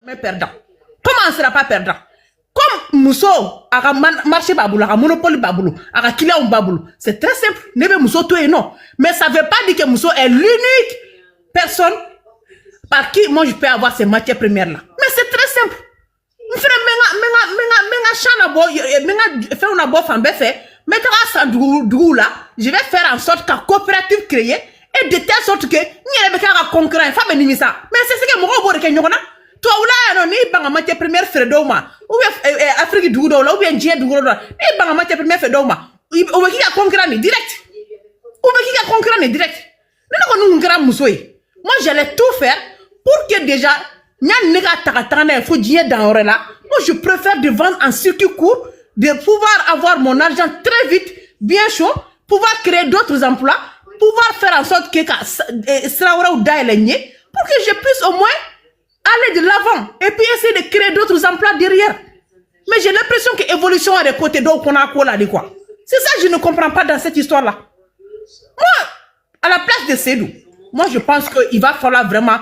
Mais perdant. Comment on ne sera pas perdant? Comme Mousso a marché Baboulou, a monopole Baboulou, a client Baboulou. C'est très simple. Nebe Mousso tout et non. Mais ça ne veut pas dire que Mousso est l'unique personne par qui moi je peux avoir ces matières premières là. Mais c'est très simple. Je vais faire en sorte que la coopérative créée et de telle sorte que nous avons un concurrent. Mais c'est ce que moi je veux dire. Toi, là, ni banga matière première fait d'oma. Ou bien Afrique du Nord, ou bien Djibouti du Nord. Ni banga matière première fait d'oma. Ou bien qui a concurrent direct. Ou bien qui a concurrent direct. Nous grand moussoui. Moi, j'allais tout faire pour que déjà, faut dire dans là. Moi, je préfère de vendre en circuit court, de pouvoir avoir mon argent très vite, bien chaud, pouvoir créer d'autres emplois, pouvoir faire en sorte que pour que je puisse au moins aller de l'avant et puis essayer de créer d'autres emplois derrière. Mais j'ai l'impression que l'évolution est de côté donc on a quoi là de quoi. C'est ça que je ne comprends pas dans cette histoire-là. Moi, à la place de Sédou, moi je pense qu'il va falloir vraiment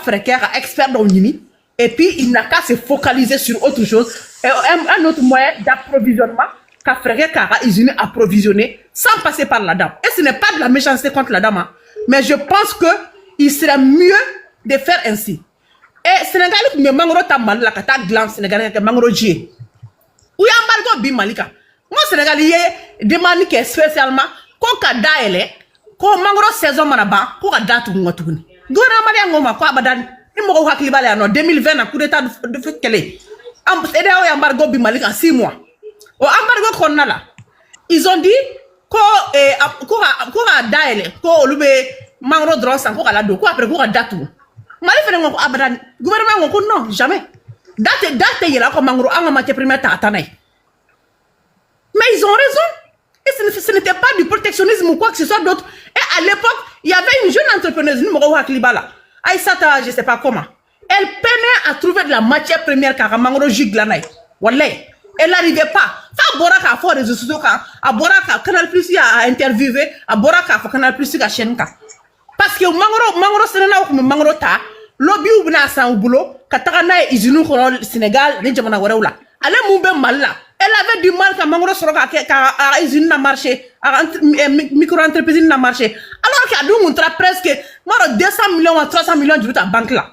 faire expert dans l'Uni et puis il n'a qu'à se focaliser sur autre chose, un autre moyen d'approvisionnement qu'à faire usine approvisionner sans passer par la dame. Et ce n'est pas de la méchanceté contre la dame, hein, mais je pense qu'il serait mieux de faire ainsi. Et Sénégal, mais mangoro ta mal la kata glam Sénégal que mangoro jie. Ou ya embargo bi malika. Moi Sénégal yé demande que spécialement ko ka daele ko mangoro saison manaba ko ka datu ngotuguni. Gouvernement ya ngoma ko abadan ni mo ko hakli bale no 2020 na coup d'état de fait kele. Am cédé o embargo bi malika 6 mois. O embargo ko nala. Ils ont dit ko ko ka daele ko lube mangoro dron san ko la do ko après ko ka datu. Gouvernement non, jamais. Date il y a comme mangro en matière première tatanay. Mais ils ont raison. Et ce n'était pas du protectionnisme ou quoi que ce soit d'autre. Et à l'époque, il y avait une jeune entrepreneuse, Aïssata, je ne sais pas comment. Elle peinait à trouver de la matière première car mangro jiglanay. Walay. Elle n'arrivait pas. Ça boraka fort réseaux sociaux à boraka Canal Plus à interviewer, à boraka Canal Plus à chaîne. Parce que mangoro sénégal comme mangoro ta lobby ou bna san boulot katana izinu ko Sénégal ni jamana warawla ale mumbe malla elle avait du mal quand mangoro soroka ka izinu na marché micro entreprise na marché alors qu'il a dû montrer presque 200 millions ou 300 millions de la banque là.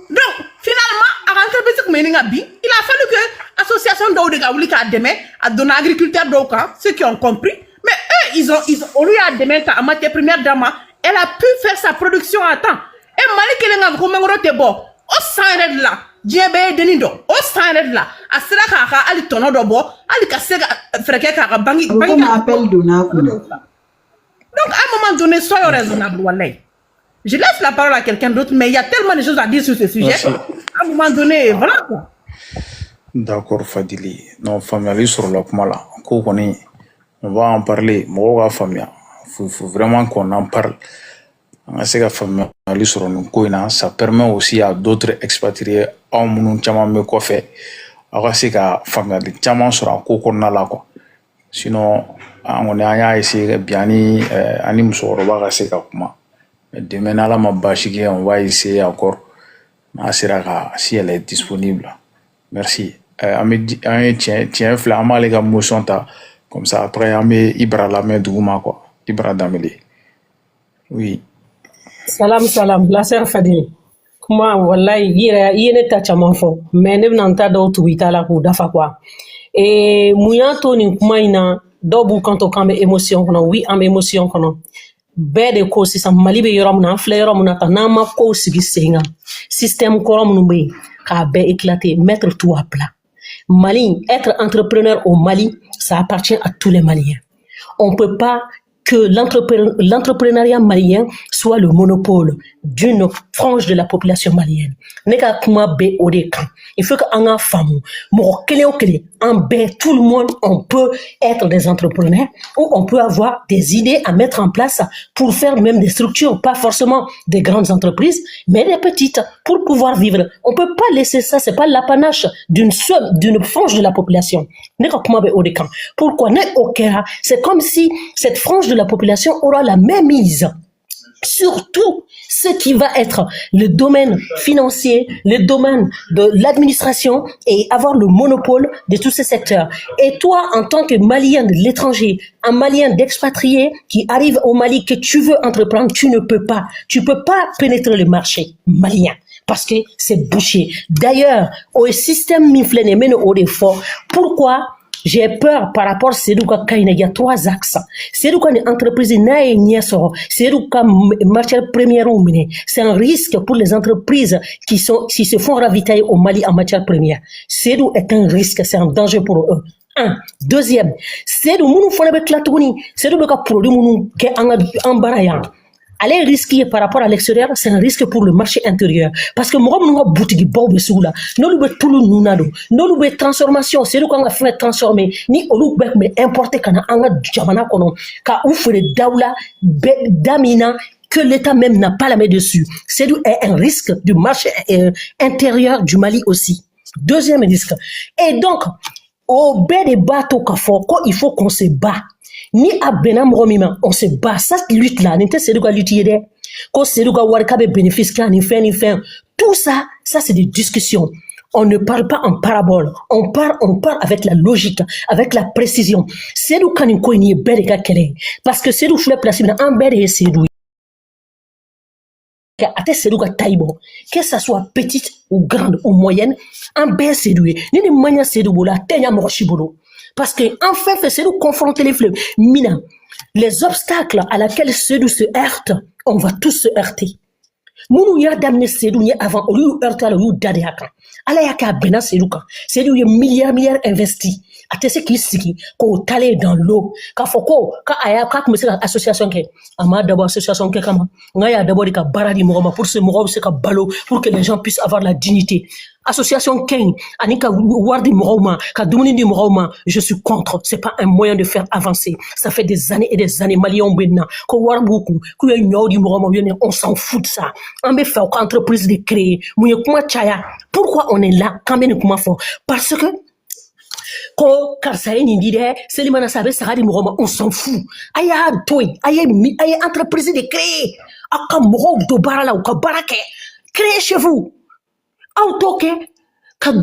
Donc finalement à entreprise comme il a fallu que association d'Audega Ouli ka demain à donner agriculteurs d'Oka ceux qui ont compris mais eux ils ont on lui a demain à matière première dama. Elle a pu faire sa production à temps. Et Malik Elenga Komangoro Tebo, au sein de là, Djebe Denido, au sein de là, à Seraka, Ali Tono Dobo, Ali Kasega, Frekeka, Bangi, appel d'Onako. Donc, à un moment donné, soyons raisonnables, Walay. Je laisse la parole à quelqu'un d'autre, mais il y a tellement de choses à dire sur ce sujet. Merci. À un moment donné, voilà quoi. D'accord, Fadili. Non, famille sur le point là. On va en parler. Moi, famille. Faut vraiment qu'on en parle. Ça permet aussi à d'autres expatriés en sinon on a essayé bien demain on va essayer encore si elle est disponible. Merci. Tiens, flamand les gars, comme ça après on met Ibra la main d'Ouma quoi. Ibra Dameli. Oui. Salam, la sœur Fadil. Comment, wallahi, il est tachama fo. Mais ne n'entend d'autres huit la pour dafa quoi. Et mouyanto ni kumaina, dobu quand on cambe émotion kono, oui, am émotion kono. Bede ko si sam malibe yoram na fleurom na tanama ko sigi senga. Système korom no be ka be éclaté, mettre tout à plat. Mali, être entrepreneur au Mali, ça appartient à tous les Maliens. On peut pas que l'entrepreneuriat malien soit le monopole d'une frange de la population malienne. Neka kuma be odekan. Il faut que anga famu, mo kele o kele, en be tout le monde on peut être des entrepreneurs ou on peut avoir des idées à mettre en place pour faire même des structures, pas forcément des grandes entreprises, mais des petites pour pouvoir vivre. On peut pas laisser ça, c'est pas l'apanage d'une frange de la population. Neka kuma be odekan. Pourquoi ne okera? C'est comme si cette frange de la population aura la même mise surtout ce qui va être le domaine financier, le domaine de l'administration et avoir le monopole de tous ces secteurs. Et toi, en tant que Malien de l'étranger, un Malien d'expatrié qui arrive au Mali, que tu veux entreprendre, tu ne peux pas. Tu peux pas pénétrer le marché malien parce que c'est bouché. D'ailleurs, au système miflène mène au défaut. Pourquoi? J'ai peur par rapport à Sedouka Kaina, il y a 3 axes. Sedouka une entreprise naïe niaso, Sedouka matière première ou mine. C'est un risque pour les entreprises qui se font ravitailler au Mali en matière première. Sedou est un risque, c'est un danger pour eux. Un. Deuxième, Sedou mounou fone avec la touni, Sedou beka produit mounou ke en barayan. Aller risquer par rapport à l'extérieur, c'est un risque pour le marché intérieur. Parce que moi, je boutique bob soula. Nous le tout le nunado. Nous le transformation, c'est nous qu'on a fait transformer. Ni olu mais importer kana anga jamana kono. Ka oufre daoula damina que l'État même n'a pas la main dessus. C'est un risque du marché intérieur du Mali aussi. Deuxième risque. Et donc, au bas des bateaux il faut qu'on se bat. Ni a benam romima on se bat ça lutte là n'était c'est de quoi lutter ko c'est de quoi warka be bénéfice kan ni fin tout ça c'est des discussions. On ne parle pas en parabole, on parle avec la logique, avec la précision. C'est du kan ko ni bereka kele parce que c'est du fleur placé en bere c'est du que ça soit petite ou grande ou moyenne, en bere c'est du ni mania c'est du bola tenya mo shibolo. Parce que en fait, c'est nous confronter les fleuves. Mina, les obstacles à laquelle Sedou se heurte, on va tous se heurter. Mounou ya d'amener Sedou avant, au lieu de heurter à l'eau d'Adéaka. Ala yaka bena Sedou ka. Sedou y milliard investi. Atese qui siki, ko talé dans l'eau. Ka foko, ka aya, ka kumese ka association ke. Ama d'abord association ke kama. Ngaya d'abord ka baradi mouroma pour ce mouroma se ka balo, pour que les gens puissent avoir la dignité. Association Ken, Anika Wardi Morauma, Kadoumini di Morauma, je suis contre. C'est pas un moyen de faire avancer. Ça fait des années et des années, Maliens Benna, ko Warbuku, Kuya Nyodi Morauma, on s'en fout de ça. On me fait entreprise de créer. Pourquoi on est là? Quand même, parce que, ko Karsaï Nindide, Selimana Sabe, Saradi Morauma, on s'en fout. Aya Toy, Aya entreprise de créer. Aka Moro do Barala ou Kabarake. Créez chez vous. Autoke comme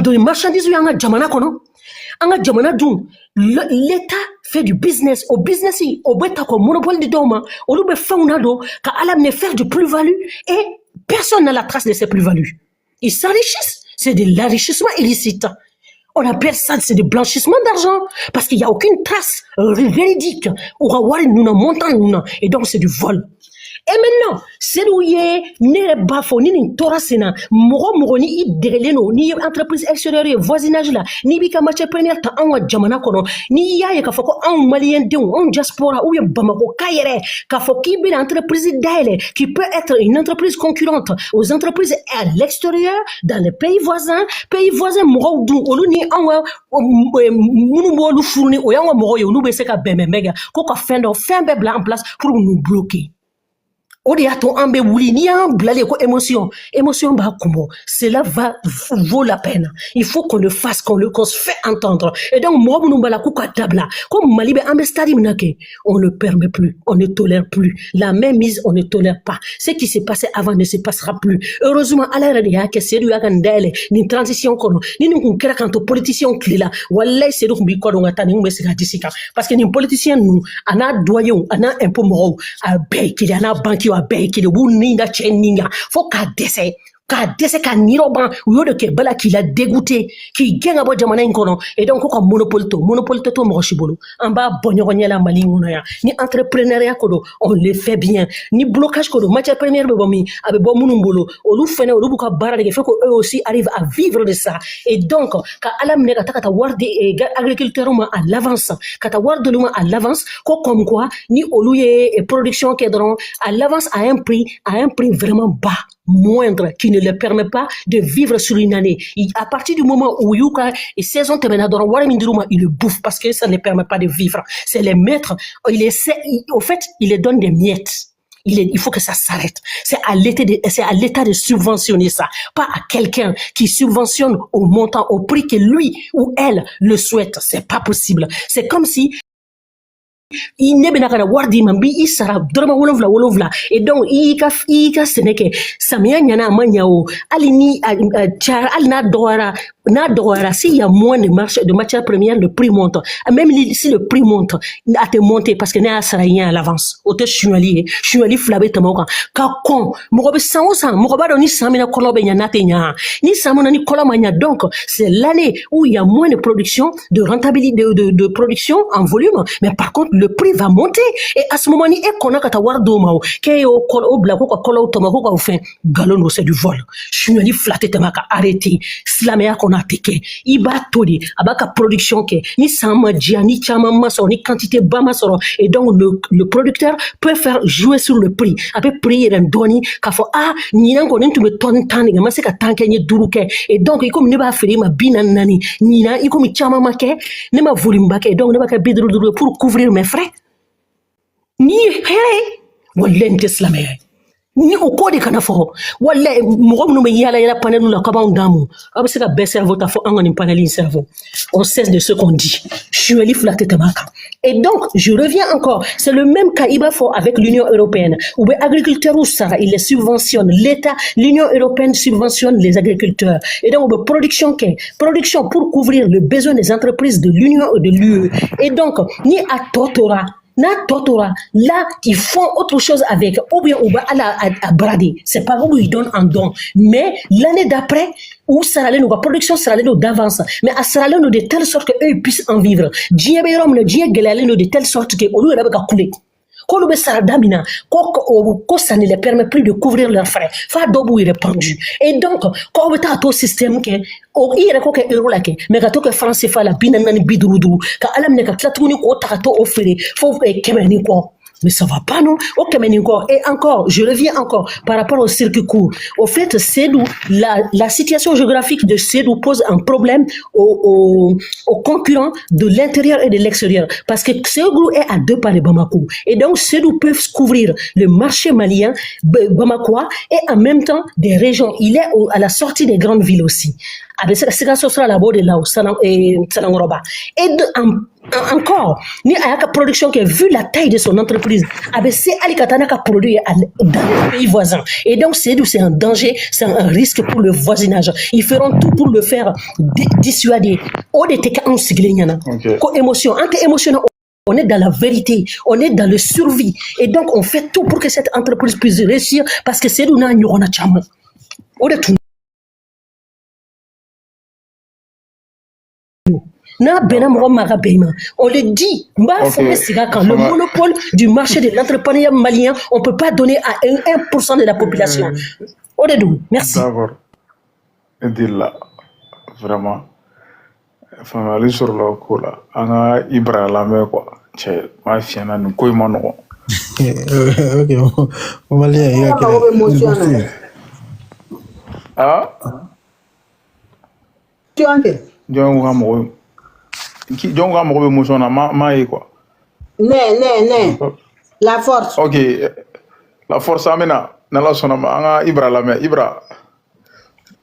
dans les marchandises yanga jamana kono anga jamana dun l'État fait du business au business au beta ko monopole de doma au lube faunado ka alamne faire du plus-value et personne n'a la trace de ces plus-values. Ils s'enrichissent, c'est de l'enrichissement illicite. On appelle ça c'est du blanchissement d'argent parce qu'il y a aucune trace véridique ou rawari nuna montant nuna et donc c'est du vol. Et maintenant, c'est où il y a ni bafo ni torasena moro ni ideleno ni entreprise extérieure voisinage là ni bika matière première ta en jamana kono ni ya ka foko en malien de en diaspora ou bamako kayere ka foki bi entreprise daile qui peut être une entreprise concurrente aux entreprises à l'extérieur dans les pays voisins moro du oluni en munu bolu fourni o yango moro yo lube seka bememega ko ka fin bebla en place pour nous bloquer. Émotion bah comment cela vaut la peine. Il faut qu'on le fasse, qu'on se fait entendre. Et donc moi comme Malibe on ne permet plus, on ne tolère plus. La même mise, on ne tolère pas. Ce qui s'est passé avant ne se passera plus. Heureusement, à la radio, que c'est lui une transition ni nous quand aux politiciens clés là, wallah c'est donc parce que les politiciens nous, on a doyon, on a un peu moro, à bec, il y en a banquier qui le wuninda cheninga faut ka dese ka niroban uyodo ke bala ki la dégoûté ki genga bo jamana inkono et donc ko monopole to mo shibolo amba bonyonya la malingono ya ni entrepreneuriat kodo on le fait bien ni blocage kodo matière première be bomi abe bo munumbolo olu fene olu buka bara de fait que eux aussi arrivent à vivre de ça et donc ka alam ne kata warde agriculteur à l'avance kata warde luma à l'avance ko comme quoi ni olu ye production qui est à l'avance à un prix vraiment bas moindre qui ne leur permet pas de vivre sur une année. À partir du moment où Yuka et saison terminador, il le bouffe parce que ça ne permet pas de vivre. C'est les maîtres. Au fait, il les donne des miettes. Il faut que ça s'arrête. C'est à l'État de subventionner ça, pas à quelqu'un qui subventionne au montant, au prix que lui ou elle le souhaite. C'est pas possible. C'est comme si ne bena kana wardi man bi isara drama wolonvla et donc i ka seneke samia nyana manyao ali ni ali na doara s'il y a moins de matière première le prix monte même si le prix monte a te monter parce que ne a sara rien à l'avance o te chuali flabe tamoka ka kon mo be sansa mo ba do ni samina kolobe nyana te nya ni samona ni koloma nya donc c'est l'année où il y a moins de production de rentabilité de production en volume mais par contre le prix va monter et à ce moment ni e kona kata wardo mao ke o bla ko kolo to mako ko fin galono c'est du vol chuali flatte tamaka arrêter slamea kona teke iba todi abaka production ke ni sama dia ni chama maso ni quantité ba maso et donc le producteur peut faire jouer sur le prix après prix ren doni ka fo ni nango ni tume ton tani ga masika tanke ni duruke et donc il comme ne ba fere ma binan nani ni na il comme chama make ne ma volume ba ke donc ne ba ka bidru pour couvrir mes frais ni hey wala ntislamé ni o kodi kana fo wala mo no me yala panel la kaba ndamu abse ka be cerveau ta fo angani panel cerveau on cesse de ce qu'on dit je suis allé flatter tamaka et donc je reviens encore c'est le même cas iba fo avec l'Union européenne où les agriculteurs ou ça ils les subventionnent l'état l'Union européenne subventionne les agriculteurs et donc production pour couvrir le besoin des entreprises de l'Union et de l'UE et donc ni à Totora là ils font autre chose avec ou bien à brader c'est pas où ils donnent en don mais l'année d'après où sera nous production sera nous d'avance mais à sera nous de telle sorte que eux puissent en vivre de telle sorte que au lieu de couler Kolube Saradamina, ça ne les permet plus de couvrir leurs frais. Fa dobu il est pendu. Et donc, quand on a un système qui il est euro là mais quand on France fa la binanani bidrudu, quand alam ne ka tlatuni ko takato offrir, faut kemeni ko. Mais ça va pas, non? Ok, mais encore. Et encore, je reviens encore par rapport au circuit court. Au fait, Sédou, la situation géographique de Sédou pose un problème aux concurrents de l'intérieur et de l'extérieur. Parce que Sédou est à 2 pas de Bamako. Et donc, Sédou peut couvrir le marché malien, bamakois, et en même temps des régions. Il est à la sortie des grandes villes aussi. Et encore, ni ayaka production qui a vu la taille de son entreprise, c'est Alikatana qui a produit dans les pays voisins. Et donc, c'est un danger, c'est un risque pour le voisinage. Ils feront tout pour le faire dissuader. Émotion, anti-émotionnel. On est dans la vérité, on est dans le survie. Et donc, on fait tout pour que cette entreprise puisse réussir parce que c'est nous n'a pas de chama. On le dit, quand le monopole du marché de l'entrepreneuriat malien, on ne peut pas donner à 1% de la population. Merci. D'accord. Edila, vraiment. Enfin, aller sur le coup là. On a Ibra la mer quoi. Tiens, ma fille n'a nous quoi mon nom. Ok, on va lire. Ah. Tu as entendu? Donc, on va émotion à ma quoi. Non. La force. Ok. La force amena. Nala sonama. Anga Ibra la mer. Ibra.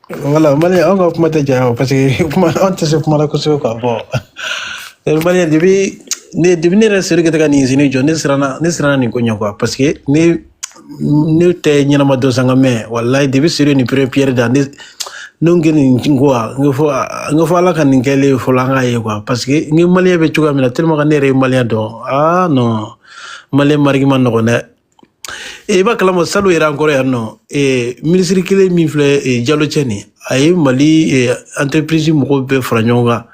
Voilà, Malien, on va kuma te jaho parce que on te se kuma la kuso quoi. Bon. Le Malien depuis ne reste que ta ni zini jo ne sera ni konya quoi parce que ne te nyana ma dosanga me wallahi depuis sérieux ni première dans nongeni ngwa ngofo ala kan ngele fo la ngaye quoi parce que ngi Malien be tuga mina tellement kan nere Malien do non Malien margi man no ne e ba kala mo salu ira encore no ministre kile mi fle Diallo Tieni ay Mali entreprise mo be franyonga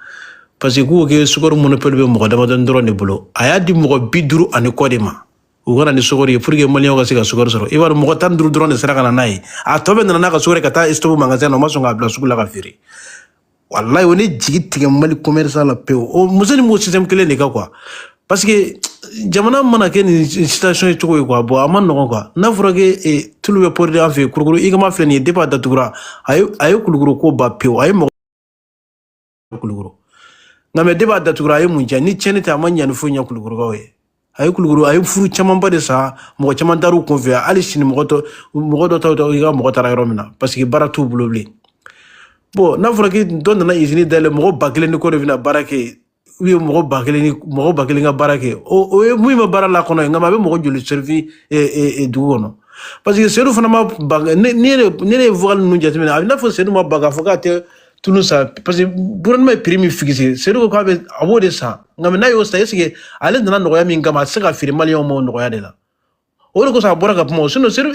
parce que ko ke sukor monopole be mo dama don drone bulo aya di mo biduru an kodema o gana ni sukor pour que Malien ga siga sukor soro e war mo tan duru drone sera kana nay a tobe na ka sukor kata estobu magasin no maso nga bla sukula ka firi wallahi woni jigi tiga Mali commerçant la pe o museni mo système kele ne ka quoi parce que jamana mana ke ni situation e to quoi bo aman no quoi na fura ke tout le pour en fait kurukuru i ma fle ni débat datura ayo kurukuru ko ba pe ayo mo kurukuru na me débat datura ayo munja ni chene ta manya no funya kurukuru ko we ayo kurukuru ayo furu chaman ba de sa mo chaman daru convia ali shin mo do ta ga mo ta ra mina parce que baratu bulobli bon na fura ke don na izini dale mo bakle ni ko revina barake oui mo ba kelen ga barake o mu ma bara la kono ngama be mo joli servi e du wono parce que seru fana ma ne vogal nu jatimina na fo seru ma baga fo ka te tunu sa parce que buran ma primi fixé seru ko be abode sa ngam na yo sa esike ale dana no ya min gama saka firi malion mo no ya de la o ko sa bora ka mo sino seru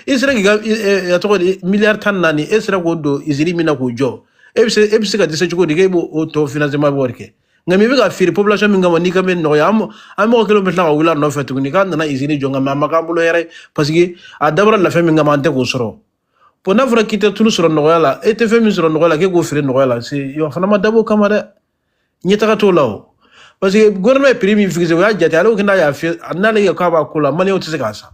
isra ga ya to milliard tan nani esra ko do iziri mina ko jo ebise ka dise ko dige bo o to financement borke ngam be ka firi population min gama ni ka men no ya am ko kilometer la wala no fetu ni kan na iziri jo ngam ma ka bulo yere parce que a dabra la fami ngama ante ko soro pona vra kita tulu soro no yala e te fami soro no yala ke go firi no yala si yo fana ma dabo kamara nyeta ka to lawo parce que gouvernement primi fixé wa jati alo kina ya fi anale ya ka ba kula mali o tse ka sa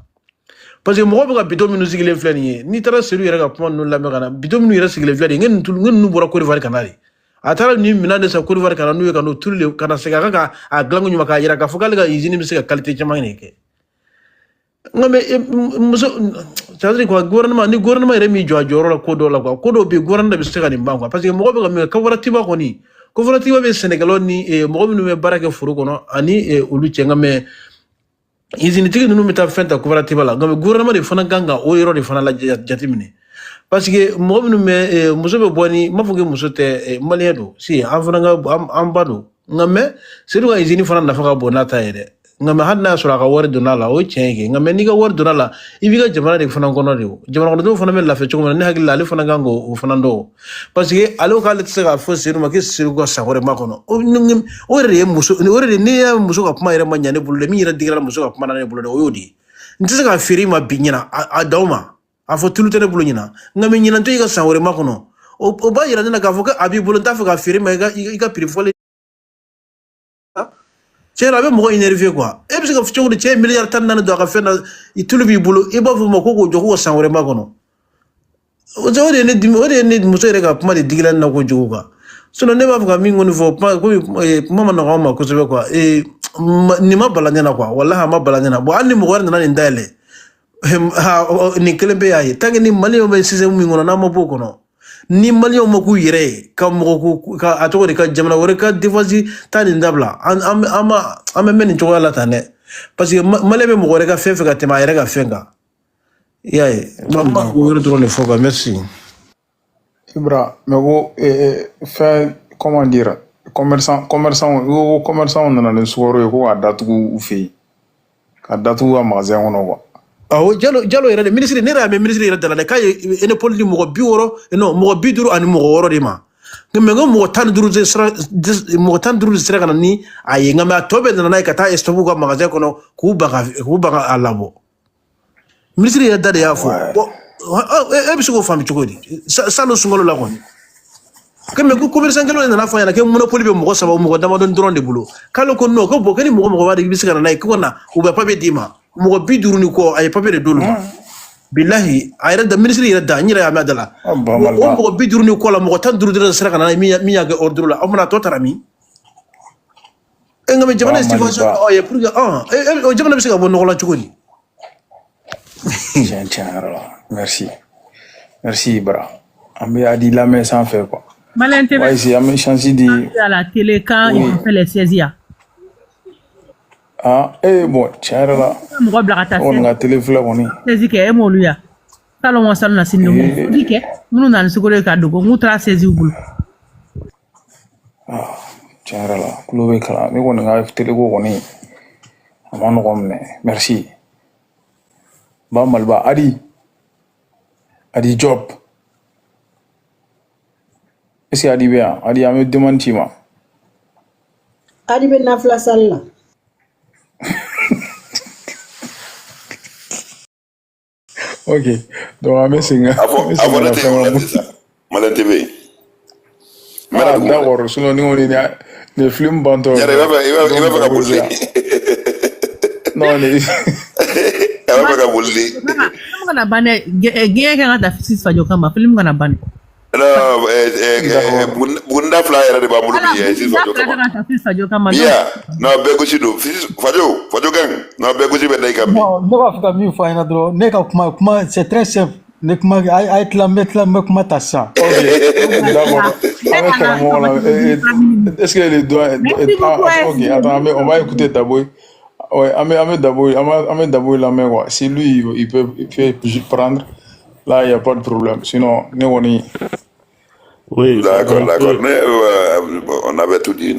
parce que mo ko ka bidon minu sigile flani ni tara seru yere ka pon no la me kana bidon minu yere sigile flani ngeen tul ngeen nu bora ko rivar kanari atara ni mina de sa ko rivar kana nu ka no tulle kana se ka a glangu nyuma ka yira ka fokal ga izini mi se ka qualité chama ne ke ngame muso tadri ko gouvernement yere mi joro la ko do be gouvernement be se ka ni banko parce que mo ko ka coopérative ko ni coopérative be Sénégal ni mo minu me baraka furu kono ani ulu cenga me izini tigi nunu meta fenta coopérative la ngam gouvernement de fana ganga o yoro de fana la jatimine parce que mo minu me muso be boni mafuge muso te maliedo si afana nga ambado ngame sedu ga izini fana nafa ka bonata yede ngame hadna sura ka wor donala o chenge ngame ni ga wor donala ibiga jamana de fana gono de jamana do fana me la fe chuma ne hagilla le fana gango o fana ndo parce que alo ka le tsega fo sedu ma ke sedu go sagore makono o re muso o re ne ya muso ka kuma ire manya ne bulle mi ira digra muso ka kuma ne bulle o yodi ntse ka feri ma binyina a dawma a fo tulu tene bulle nyina ngame nyina to iga sagore makono o ba ira na ka fo ka abi bulle ta fo ka feri ma iga prifole cera be mo énervé quoi e bi se ka fcho de 1 milliard tan nan do ka fena itulu bi bulo e ba fu mo ko jogo sanwore makono o jode ne dimi o de ne muso rega puma de digilan na ko jogo ka sono ne ba fu ka mi ngoni fo pa ko mama na ko ma ko sebe quoi ni ma balanya na quoi wallahi ma balanya na bo andi mo warna nan ndale ha ni kelembe yayi tangi ni mali o be sise mi ngona na mo boko no ni mali o maku yire ka mo ka atoko de ka jamana wore ka devoisi tani ndabla ama men to wala tane parce que mali be mo wore ka fefe ka tema yire ka fenga yayi mama ko yoro drone foga merci Ibra mais wo fait comment dire commerçant on na le soiro ko adatu u fe ka datu a magasin ono quoi awo jalo yere ministre ne ra me ministre yere dala kay ene polni mo bi woro no mo bi duru ani mo woro de ma ngam ngo mo tan duru sera kana ni ayi ngam atobe na ka ta estobu ga magasin kono ku baga alabo ministre yere dala ya fo e bisu ko fami chukodi salo sungolo la kon kemme ku commerçant ngelo na fa yana ke monopoly be mo saba mo dama don drone de bulo kalo ko no ko bo kani mo wadi bisu kana nay ko na u be pabe dima mo bi duru ni ko ay papier de dolu billahi ayra da ministre ira da nyira ya madala o mo bi duru ni ko la mo tan duru de sera kana mi ya ga ordre la amna to tarami engame jamana situation o ye pour o jamana biska bo no la chukodi merci bra ambi adi la mais sans faire quoi Malin TV ouais c'est amé chance di à la télé quand ils fait les saisies. Ah, bon, tiens, là. On a téléphone, on est. C'est que moi, lui, salon on salon na sinu. Dit que nous n'avons pas de cadeau, nous tra saisi au boulot. Ah, tiens, là. Cloué cala, mais on a téléphone, on est. Amon romne, merci. Ba malba, Adi job. Est-ce que Adi bien? Adi a me demandé ma. Adi ben nafla salla. Ok, donc on va essayer. Malin TV. Ah, d'accord, sinon nous on est des films bantons. Il va faire bouler. Non, il va faire bouler. Film kana bane, gaya kan ada fisis fajo kama film kana bane. Non, bunda flyer de bamulu bi fisis fajo kama. Bien, non bego sido, fisis fajo gang. Non bego sibe dai kam. Bon, ne va faire mieux faire na dro. Ne ka kuma c'est très simple. ne kuma a tilamɛ kuma ta sisan. Ok, d'accord. Avec Karamoko là, est-ce que les doigts... Ok, attends, on va écouter Daboy. Ouais, Ahmed Daboy la main, quoi. Si lui, il peut prendre, là, il n'y a pas de problème. Sinon, nous, on y... Oui, D'accord. On avait tout dit,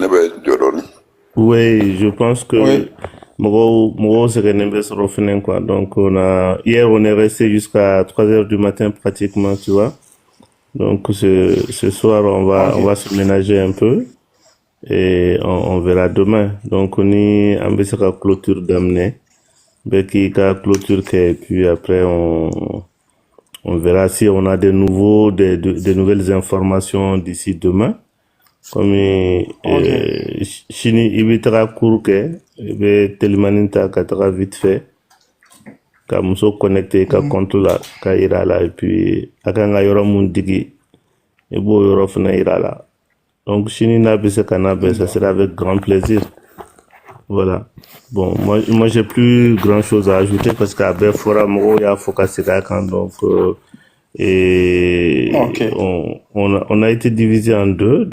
oui, je pense que Oui. Moro c'est refait quoi. Donc hier on est resté jusqu'à 3h du matin pratiquement, tu vois. Donc ce soir on va se ménager un peu et on verra demain. Donc on est en la clôture d'amener, qui clôture et puis après on verra si on a des nouvelles informations d'ici demain. Comme Chini ibitara kurke ibe telmaninta katara vite fait ka muso connecté ka compte la ka ira la et puis akanga yoro mundigi et bo yoro fna ira la. Donc Chini na bese kana ça sera avec grand plaisir. Voilà. Bon, moi j'ai plus grand chose à ajouter parce qu'à Befora Moro ya focusé quand donc et Ok. on a été divisé en deux.